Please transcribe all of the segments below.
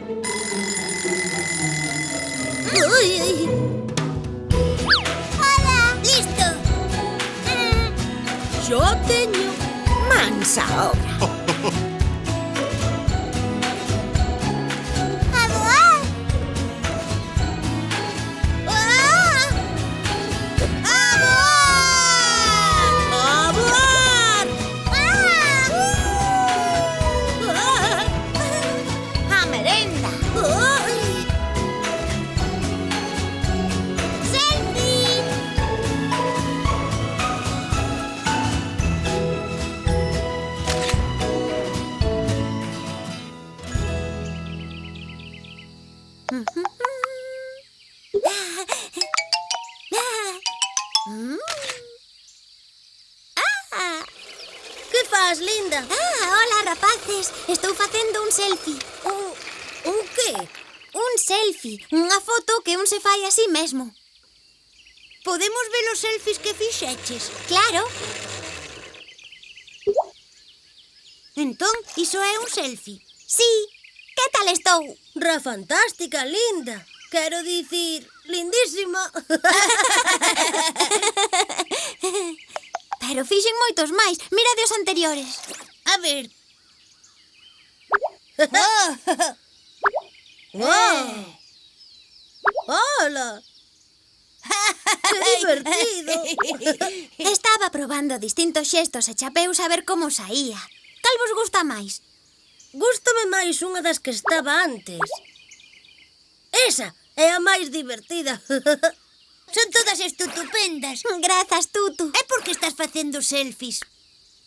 Ui, ui. Hola! Listo! Yo teño mansa obra. A voar! Ah! A voar! ¡A voar! Ah! A merenda! ¡Ay! Selfie! Que faz, linda? Hola, rapaces. Estou facendo un selfie. Un que? Un selfie. Unha foto que un se fai a sí mesmo. Podemos ver os selfies que fixeches? Claro. Entón, iso é un selfie. Sí. Que tal estou? Ra fantástica, linda. Quero dicir, lindísima. Pero fixen moitos máis. Mira de os anteriores. A ver. Hola. Que divertido. Estaba probando distintos xestos e chapeus a ver como saía. Cal vos gusta máis? Gústame máis unha das que estaba antes. Esa é a máis divertida. Son todas estupendas. Grazas, Tutu. É porque estás facendo selfies.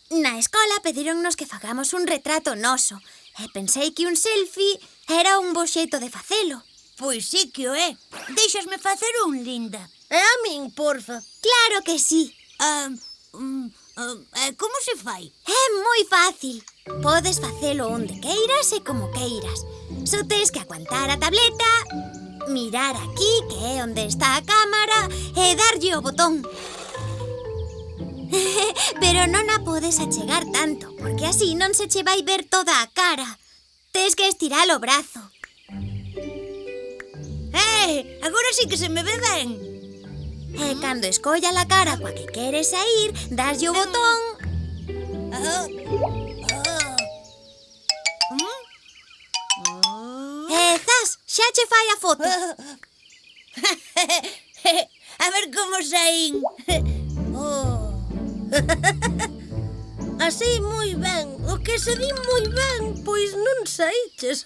Na escola pedironnos que fagamos un retrato noso e pensei que un selfie era un bo xeito de facelo. Pois sí que o é. Déixasme facer un, linda. E a min, porfa. Claro que sí. Como se fai? É moi fácil. Podes facelo onde queiras e como queiras. Só tes que aguantar a tableta, mirar aquí, que é onde está a cámara, e darlle o botón. Pero non a podes achegar tanto, porque así non se che vai ver toda a cara. Tes que estirar o brazo. Agora sí que se me ve ben. E cando escolla a cara coa que queres sair, daslle o botón e zas, xa che fai a foto. A ver como saín. Así moi ben. O que se di moi ben, pois non saíches.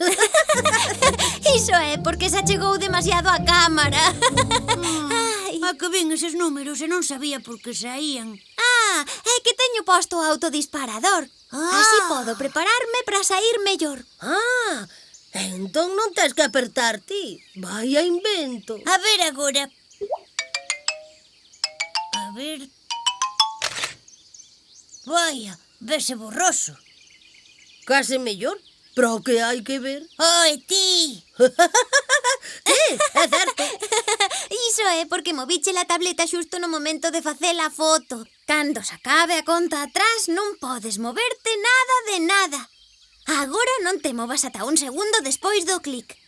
Iso é porque se achegou demasiado a cámara. Ai. A que vin eses números e non sabía por que saían. É que teño posto o autodisparador. Así podo prepararme para sair mellor. Entón non tes que apertar ti. Vai a invento. A ver agora. A ver. Vaya, vese borroso. Case mellor, pero o que hai que ver? Oi, ti! É certo. Iso é porque moviche a tableta xusto no momento de facer a foto. Cando se acabe a conta atrás non podes moverte nada de nada. Agora non te movas ata un segundo despois do clic.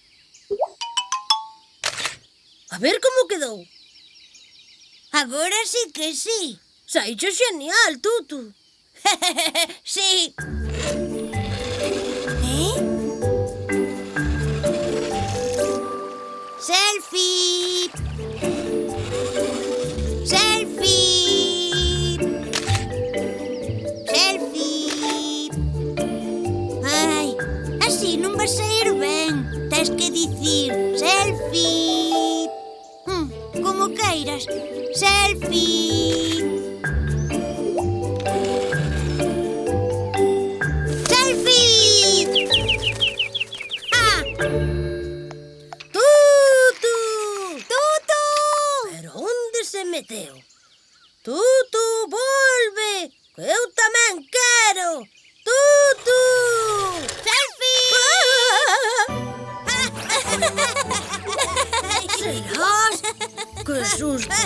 A ver como quedou. Agora sí que sí. Saícho genial, Tutu. Sí. Selfie. Selfie. Selfie. Ai, así non vai sair ben. Tes que dicir selfie. Como queiras. Selfie. Meteu. Tutu, volve, que eu tamén quero. Tutu! Selfie! Serás? Que susto.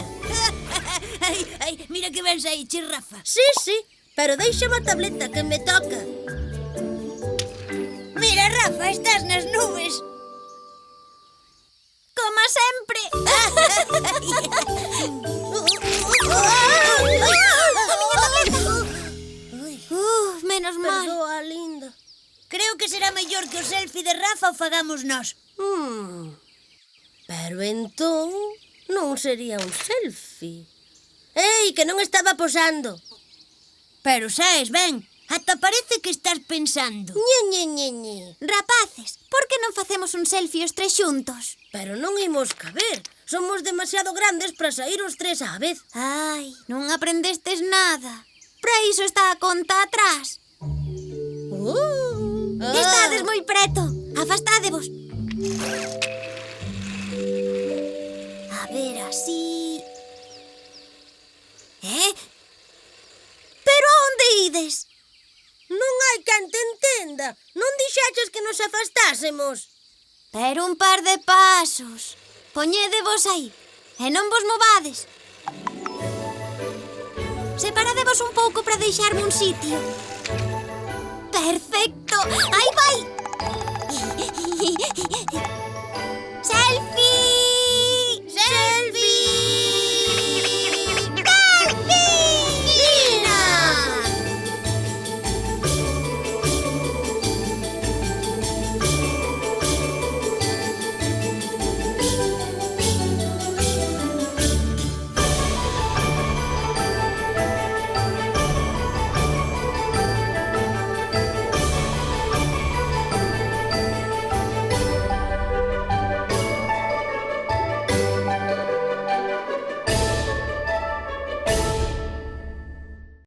Mira que ven aí, Rafa. Sí, pero déixame a tableta que me toca. Mira, Rafa, estás nas nubes. Menos mal. Perdoa, linda. Creo que será mellor que o selfie de Rafa o fagamos nós. Pero entón non sería un selfie. Ei, que non estaba posando. Pero sabes, ben, ata parece que estás pensando. Ñe. Rapaces, por que non facemos un selfie os tres xuntos? Pero non imos caber. Somos demasiado grandes para sair os tres á vez. Ai, non aprendestes nada. Para iso está a conta atrás. Estades moi preto. Afastádevos. A ver, así... Pero a onde ides? Non hai quen te entenda. Non dixaches que nos afastásemos. Pero un par de pasos. Poñédevos aí. E non vos movades. Separadevos un pouco para deixarme un sitio. Perfecto. Aí